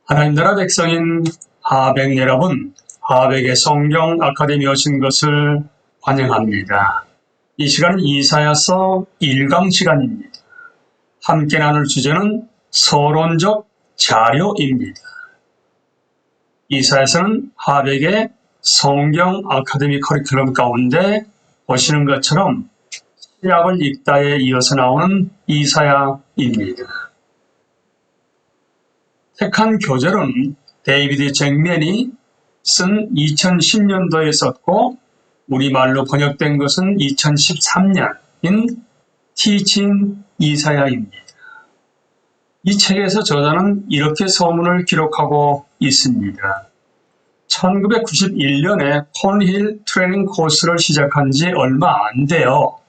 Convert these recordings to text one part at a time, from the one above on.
하나님 나라 백성인 하백 여러분, 하백의 성경 아카데미에 오신 것을 환영합니다. 이 시간은 이사야서 1강 시간입니다. 함께 나눌 주제는 서론적 자료입니다. 이사야서는 하백의 성경 아카데미 커리큘럼 가운데 보시는 것처럼 신약을 읽다에 이어서 나오는 이사야입니다. 택한 교재로는 데이비드 잭맨이 쓴 2010년도에 썼고 우리말로 번역된 것은 2013년인 티칭 이사야입니다. 이 책에서 저자는 이렇게 서문을 기록하고 있습니다. 1991년에 콘힐 트레이닝 코스를 시작한 지 얼마 안 돼요.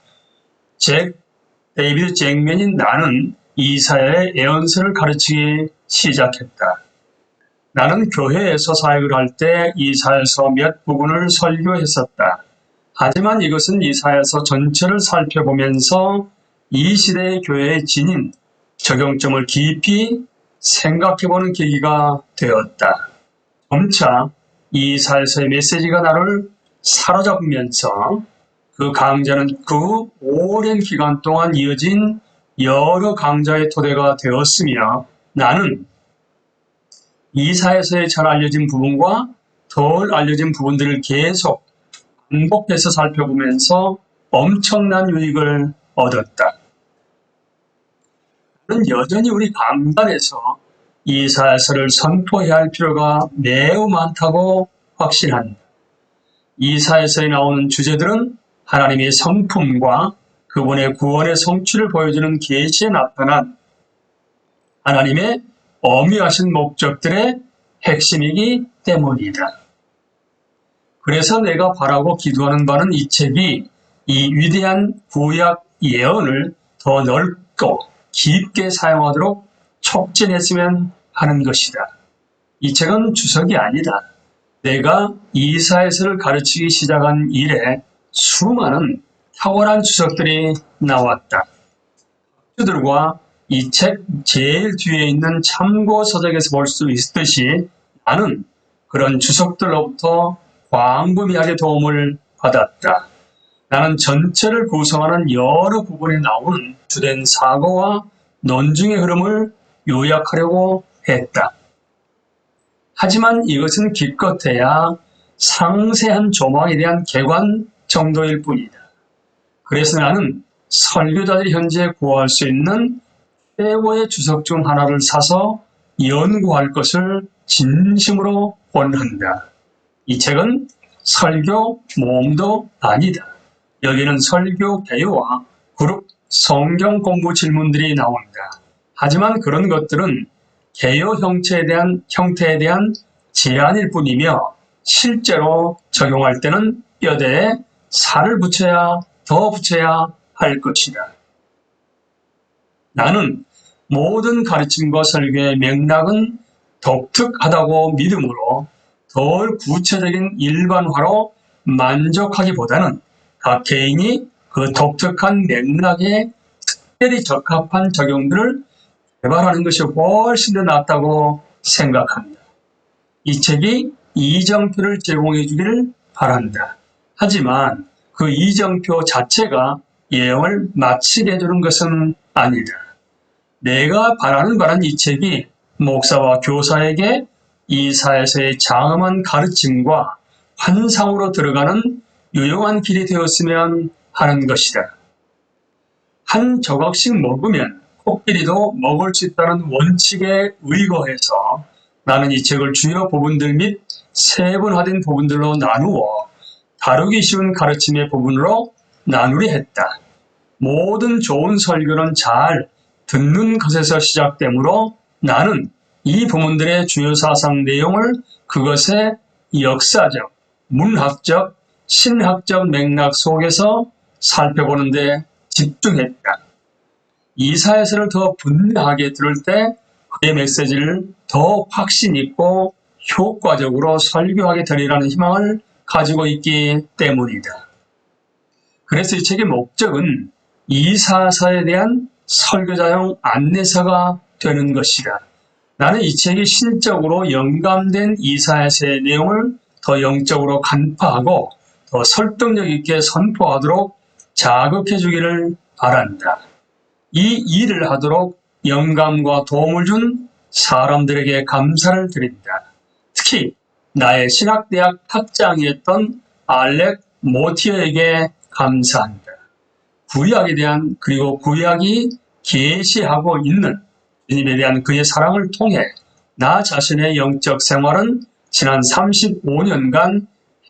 데이비드 잭맨인 나는 이사야의 예언서를 가르치기 시작했다. 나는 교회에서 사역을 할 때 이사야서 몇 부분을 설교했었다. 하지만 이것은 이사야서 전체를 살펴보면서 이 시대의 교회의 진인, 적용점을 깊이 생각해보는 계기가 되었다. 점차 이사야서의 메시지가 나를 사로잡으면서 그 강좌는 그 오랜 기간 동안 이어진 여러 강좌의 토대가 되었으며 나는 이사야서에 잘 알려진 부분과 덜 알려진 부분들을 계속 반복해서 살펴보면서 엄청난 유익을 얻었다. 나는 여전히 우리 강단에서 이사야서를 선포해야 할 필요가 매우 많다고 확신한다. 이사야서에 나오는 주제들은 하나님의 성품과 그분의 구원의 성취를 보여주는 계시에 나타난 하나님의 엄미하신 목적들의 핵심이기 때문이다. 그래서 내가 바라고 기도하는 바는 이 책이 이 위대한 구약 예언을 더 넓고 깊게 사용하도록 촉진했으면 하는 것이다. 이 책은 주석이 아니다. 내가 이사야서를 가르치기 시작한 이래 수많은 탁월한 주석들이 나왔다. 학주들과 이 책 제일 뒤에 있는 참고 서적에서 볼 수 있듯이 나는 그런 주석들로부터 광범위하게 도움을 받았다. 나는 전체를 구성하는 여러 부분에 나오는 주된 사고와 논증의 흐름을 요약하려고 했다. 하지만 이것은 기껏해야 상세한 조망에 대한 개관 정도일 뿐이다. 그래서 나는 설교자들이 현재 구할 수 있는 최고의 주석 중 하나를 사서 연구할 것을 진심으로 권한다. 이 책은 설교 모험도 아니다. 여기는 설교 개요와 그룹 성경 공부 질문들이 나온다. 하지만 그런 것들은 개요 형태에 대한 제안일 뿐이며 실제로 적용할 때는 뼈대에 살을 더 붙여야 할 것이다. 나는 모든 가르침과 설교의 맥락은 독특하다고 믿음으로 덜 구체적인 일반화로 만족하기보다는 각 개인이 그 독특한 맥락에 특별히 적합한 적용들을 개발하는 것이 훨씬 더 낫다고 생각합니다. 이 책이 이정표를 제공해 주기를 바란다. 하지만 그 이정표 자체가 예언을 마치게 해주는 것은 아니다. 내가 바라는 바는 이 책이 목사와 교사에게 이사야서의 장엄한 가르침과 환상으로 들어가는 유용한 길이 되었으면 하는 것이다. 한 조각씩 먹으면 코끼리도 먹을 수 있다는 원칙에 의거해서 나는 이 책을 주요 부분들 및 세분화된 부분들로 나누어 다루기 쉬운 가르침의 부분으로 나누려 했다. 모든 좋은 설교는 잘 듣는 것에서 시작되므로 나는 이 부분들의 주요 사상 내용을 그것의 역사적, 문학적, 신학적 맥락 속에서 살펴보는 데 집중했다. 이사야서를 더 분명하게 들을 때 그의 메시지를 더 확신 있고 효과적으로 설교하게 되리라는 희망을 가지고 있기 때문이다. 그래서 이 책의 목적은 이사야서에 대한 설교자용 안내서가 되는 것이다. 나는 이 책이 신적으로 영감된 이사야서의 내용을 더 영적으로 간파하고 더 설득력 있게 선포하도록 자극해 주기를 바란다. 이 일을 하도록 영감과 도움을 준 사람들에게 감사를 드린다. 특히 나의 신학대학 학장이었던 알렉 모티어에게 감사한다. 구약에 대한 그리고 구약이 계시하고 있는 주님에 대한 그의 사랑을 통해 나 자신의 영적 생활은 지난 35년간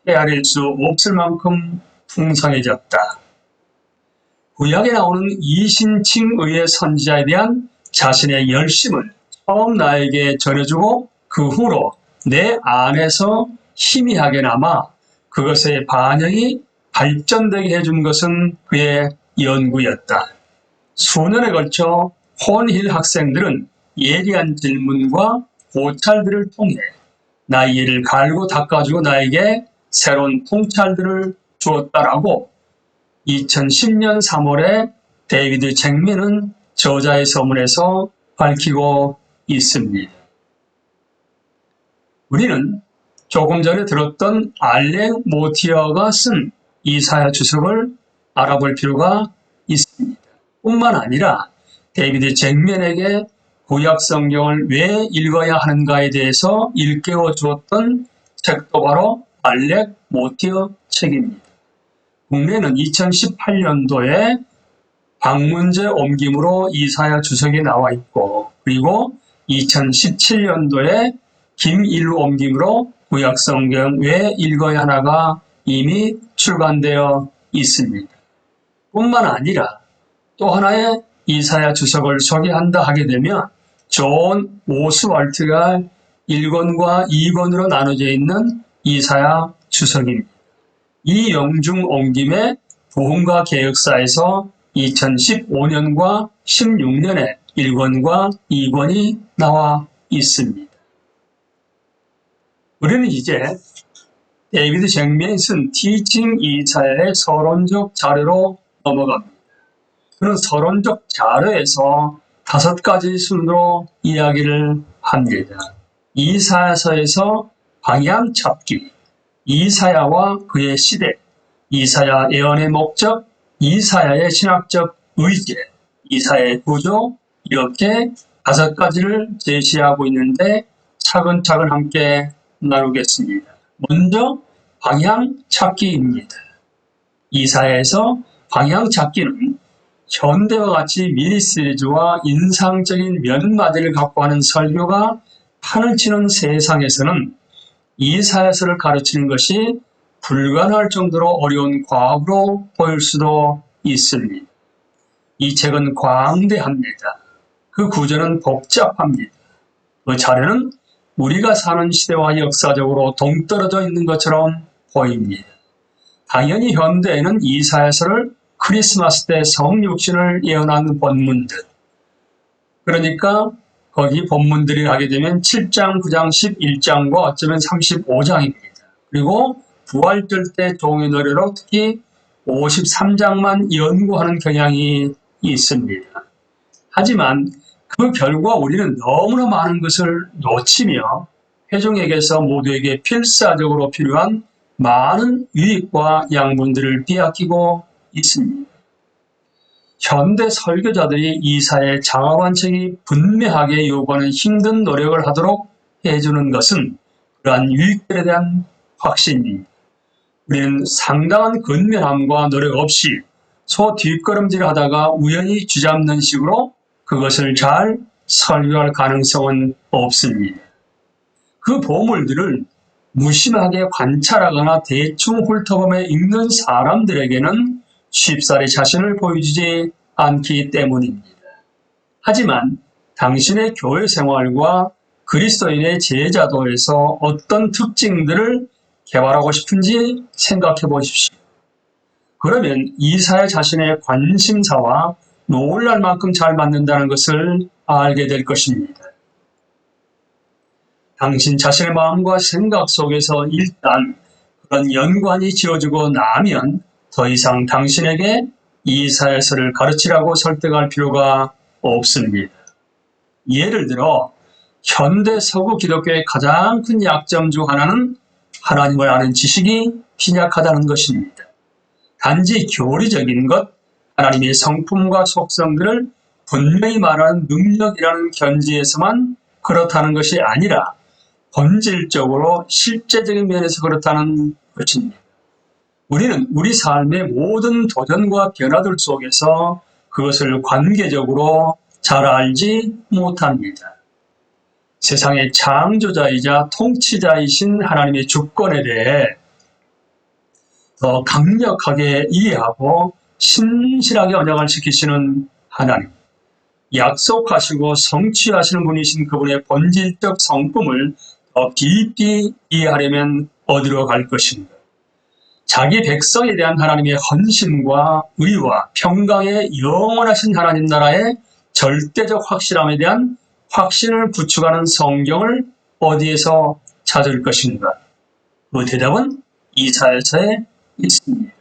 헤아릴 수 없을 만큼 풍성해졌다. 구약에 나오는 이신칭의의 선지자에 대한 자신의 열심을 처음 나에게 전해주고 그 후로 내 안에서 희미하게 남아 그것의 반영이 발전되게 해준 것은 그의 연구였다. 수년에 걸쳐 혼힐 학생들은 예리한 질문과 고찰들을 통해 나의 이를 갈고 닦아주고 나에게 새로운 통찰들을 주었다라고 2010년 3월에 데이비드 잭맨은 저자의 서문에서 밝히고 있습니다. 우리는 조금 전에 들었던 알렉 모티어가 쓴 이사야 주석을 알아볼 필요가 있습니다. 뿐만 아니라 데이비드 잭맨에게 구약 성경을 왜 읽어야 하는가에 대해서 일깨워 주었던 책도 바로 알렉 모티어 책입니다. 국내는 2018년도에 방문제 옮김으로 이사야 주석이 나와 있고, 그리고 2017년도에 김일루 옮김으로 구약 성경 왜 읽어야 하나가 이미 출간되어 있습니다. 뿐만 아니라 또 하나의 이사야 주석을 소개한다 하게 되면 존 오스왈트가 1권과 2권으로 나눠져 있는 이사야 주석입니다. 이 영중 옮김의 부흥과 개혁사에서 2015년과 16년에 1권과 2권이 나와 있습니다. 우리는 이제 데이비드 잭맨이 쓴 티칭 이사야의 서론적 자료로 넘어갑니다. 그는 서론적 자료에서 5가지 순으로 이야기를 합니다. 이사야서에서 방향 잡기, 이사야와 그의 시대, 이사야 예언의 목적, 이사야의 신학적 의제, 이사야의 구조, 이렇게 5가지를 제시하고 있는데 차근차근 함께 나누겠습니다. 먼저 방향 찾기입니다. 이사야에서 방향 찾기는 현대와 같이 미니 시리즈와 인상적인 면마디를 갖고 하는 설교가 판을 치는 세상에서는 이사야서를 가르치는 것이 불가능할 정도로 어려운 과업으로 보일 수도 있습니다. 이 책은 광대합니다. 그 구조는 복잡합니다. 그 자료는 우리가 사는 시대와 역사적으로 동떨어져 있는 것처럼 보입니다. 당연히 현대에는 이사야서를 크리스마스 때 성육신을 예언하는 본문들, 그러니까 거기 본문들이 하게 되면 7장, 9장, 11장과 어쩌면 35장입니다. 그리고 부활절 때 종의 노래로 특히 53장만 연구하는 경향이 있습니다. 하지만 그 결과 우리는 너무나 많은 것을 놓치며 회중에게서 모두에게 필사적으로 필요한 많은 유익과 양분들을 빼앗기고 있습니다. 현대 설교자들이 이사야의 장화관책이 분명하게 요구하는 힘든 노력을 하도록 해주는 것은 그러한 유익들에 대한 확신입니다. 우리는 상당한 근면함과 노력 없이 소 뒷걸음질 하다가 우연히 쥐잡는 식으로 그것을 잘 설교할 가능성은 없습니다. 그 보물들을 무심하게 관찰하거나 대충 훑어보며 읽는 사람들에게는 쉽사리 자신을 보여주지 않기 때문입니다. 하지만 당신의 교회 생활과 그리스도인의 제자도에서 어떤 특징들을 개발하고 싶은지 생각해 보십시오. 그러면 이사야 자신의 관심사와 놀랄 만큼 잘 맞는다는 것을 알게 될 것입니다. 당신 자신의 마음과 생각 속에서 일단 그런 연관이 지어지고 나면 더 이상 당신에게 이사야서를 가르치라고 설득할 필요가 없습니다. 예를 들어 현대 서구 기독교의 가장 큰 약점 중 하나는 하나님을 아는 지식이 빈약하다는 것입니다. 단지 교리적인 것, 하나님의 성품과 속성들을 분명히 말하는 능력이라는 견지에서만 그렇다는 것이 아니라 본질적으로 실제적인 면에서 그렇다는 것입니다. 우리는 우리 삶의 모든 도전과 변화들 속에서 그것을 관계적으로 잘 알지 못합니다. 세상의 창조자이자 통치자이신 하나님의 주권에 대해 더 강력하게 이해하고 신실하게 언약을 지키시는 하나님, 약속하시고 성취하시는 분이신 그분의 본질적 성품을 더 깊이 이해하려면 어디로 갈 것인가? 자기 백성에 대한 하나님의 헌신과 의와 평강의 영원하신 하나님 나라의 절대적 확실함에 대한 확신을 구축하는 성경을 어디에서 찾을 것인가? 그 대답은 이사야서에 있습니다.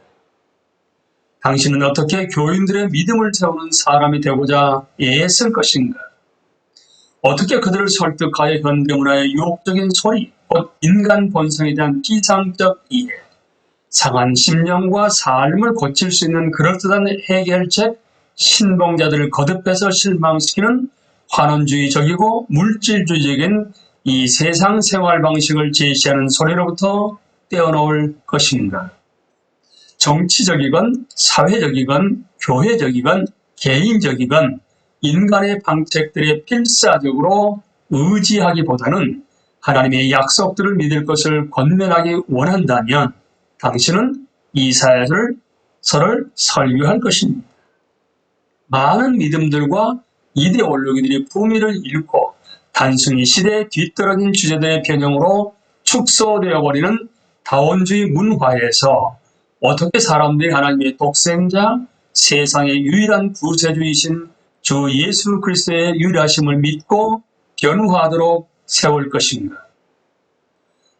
당신은 어떻게 교인들의 믿음을 세우는 사람이 되고자 애쓸 것인가? 어떻게 그들을 설득하여 현대문화의 유혹적인 소리, 곧 인간 본성에 대한 피상적 이해, 상한 심령과 삶을 고칠 수 있는 그럴듯한 해결책, 신봉자들을 거듭해서 실망시키는 환원주의적이고 물질주의적인 이 세상 생활 방식을 제시하는 소리로부터 떼어놓을 것인가? 정치적이건 사회적이건 교회적이건 개인적이건 인간의 방책들에 필사적으로 의지하기보다는 하나님의 약속들을 믿을 것을 권면하기 원한다면 당신은 이사야서를 설교할 것입니다. 많은 믿음들과 이데올로기들이 품위를 잃고 단순히 시대에 뒤떨어진 주제들의 변형으로 축소되어 버리는 다원주의 문화에서 어떻게 사람들이 하나님의 독생자, 세상의 유일한 구세주이신 주 예수 그리스도의 유일하심을 믿고 변화하도록 세울 것인가?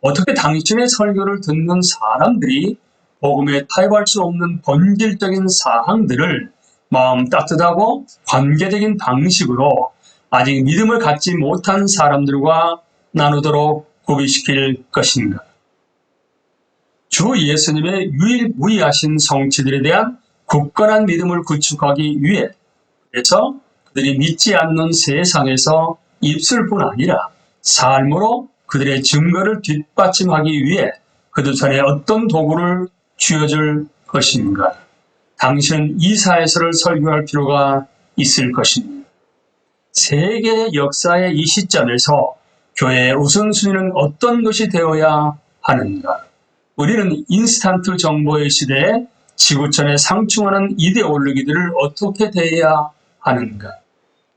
어떻게 당신의 설교를 듣는 사람들이 복음에 타협할 수 없는 본질적인 사항들을 마음 따뜻하고 관계적인 방식으로 아직 믿음을 갖지 못한 사람들과 나누도록 구비시킬 것인가? 주 예수님의 유일무이하신 성취들에 대한 굳건한 믿음을 구축하기 위해 그래서 그들이 믿지 않는 세상에서 입술뿐 아니라 삶으로 그들의 증거를 뒷받침하기 위해 그들 손에 어떤 도구를 쥐어줄 것인가? 당신은 이사야서를 설교할 필요가 있을 것입니다. 세계 역사의 이 시점에서 교회의 우선순위는 어떤 것이 되어야 하는가? 우리는 인스턴트 정보의 시대에 지구촌에 상충하는 이데올로기들을 어떻게 대해야 하는가?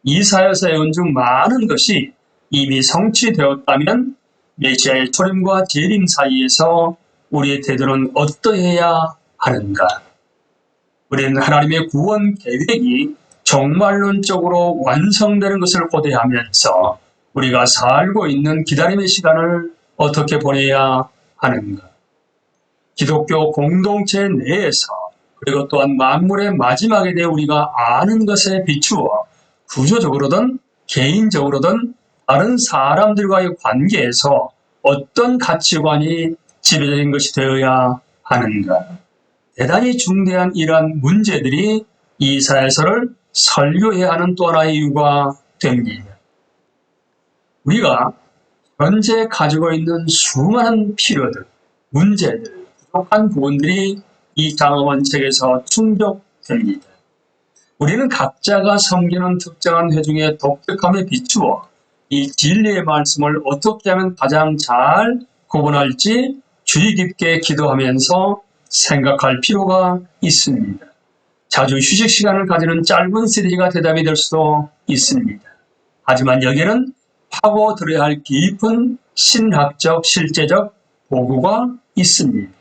이사야서에 온중 많은 것이 이미 성취되었다면 메시아의 초림과 재림 사이에서 우리의 태도는 어떠해야 하는가? 우리는 하나님의 구원 계획이 종말론적으로 완성되는 것을 고대하면서 우리가 살고 있는 기다림의 시간을 어떻게 보내야 하는가? 기독교 공동체 내에서 그리고 또한 만물의 마지막에 대해 우리가 아는 것에 비추어 구조적으로든 개인적으로든 다른 사람들과의 관계에서 어떤 가치관이 지배적인 것이 되어야 하는가? 대단히 중대한 이러한 문제들이 이사야서를 설교해야 하는 또 하나의 이유가 됩니다. 우리가 현재 가지고 있는 수많은 필요들, 문제들, 부족한 부분들이 이 장엄한 책에서 충족됩니다. 우리는 각자가 섬기는 특정한 회중의 독특함에 비추어 이 진리의 말씀을 어떻게 하면 가장 잘 구분할지 주의 깊게 기도하면서 생각할 필요가 있습니다. 자주 휴식 시간을 가지는 짧은 시리즈가 대답이 될 수도 있습니다. 하지만 여기에는 파고들어야 할 깊은 신학적, 실제적 보고가 있습니다.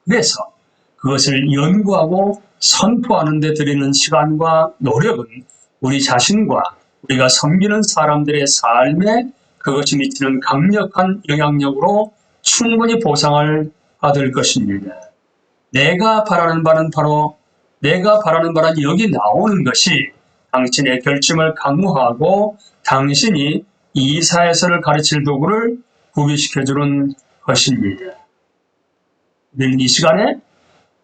그래서 그것을 연구하고 선포하는 데 들이는 시간과 노력은 우리 자신과 우리가 섬기는 사람들의 삶에 그것이 미치는 강력한 영향력으로 충분히 보상을 받을 것입니다. 내가 바라는 바는 여기 나오는 것이 당신의 결심을 강화하고 당신이 이사야서를 가르칠 도구를 구비시켜주는 것입니다. 우리는 이 시간에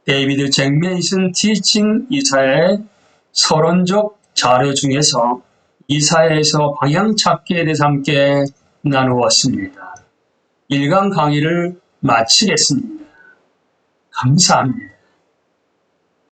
데이비드 잭 메이슨 티칭 이사야의 서론적 자료 중에서 이사야에서 방향 찾기에 대해서 함께 나누었습니다. 1강 강의를 마치겠습니다. 감사합니다.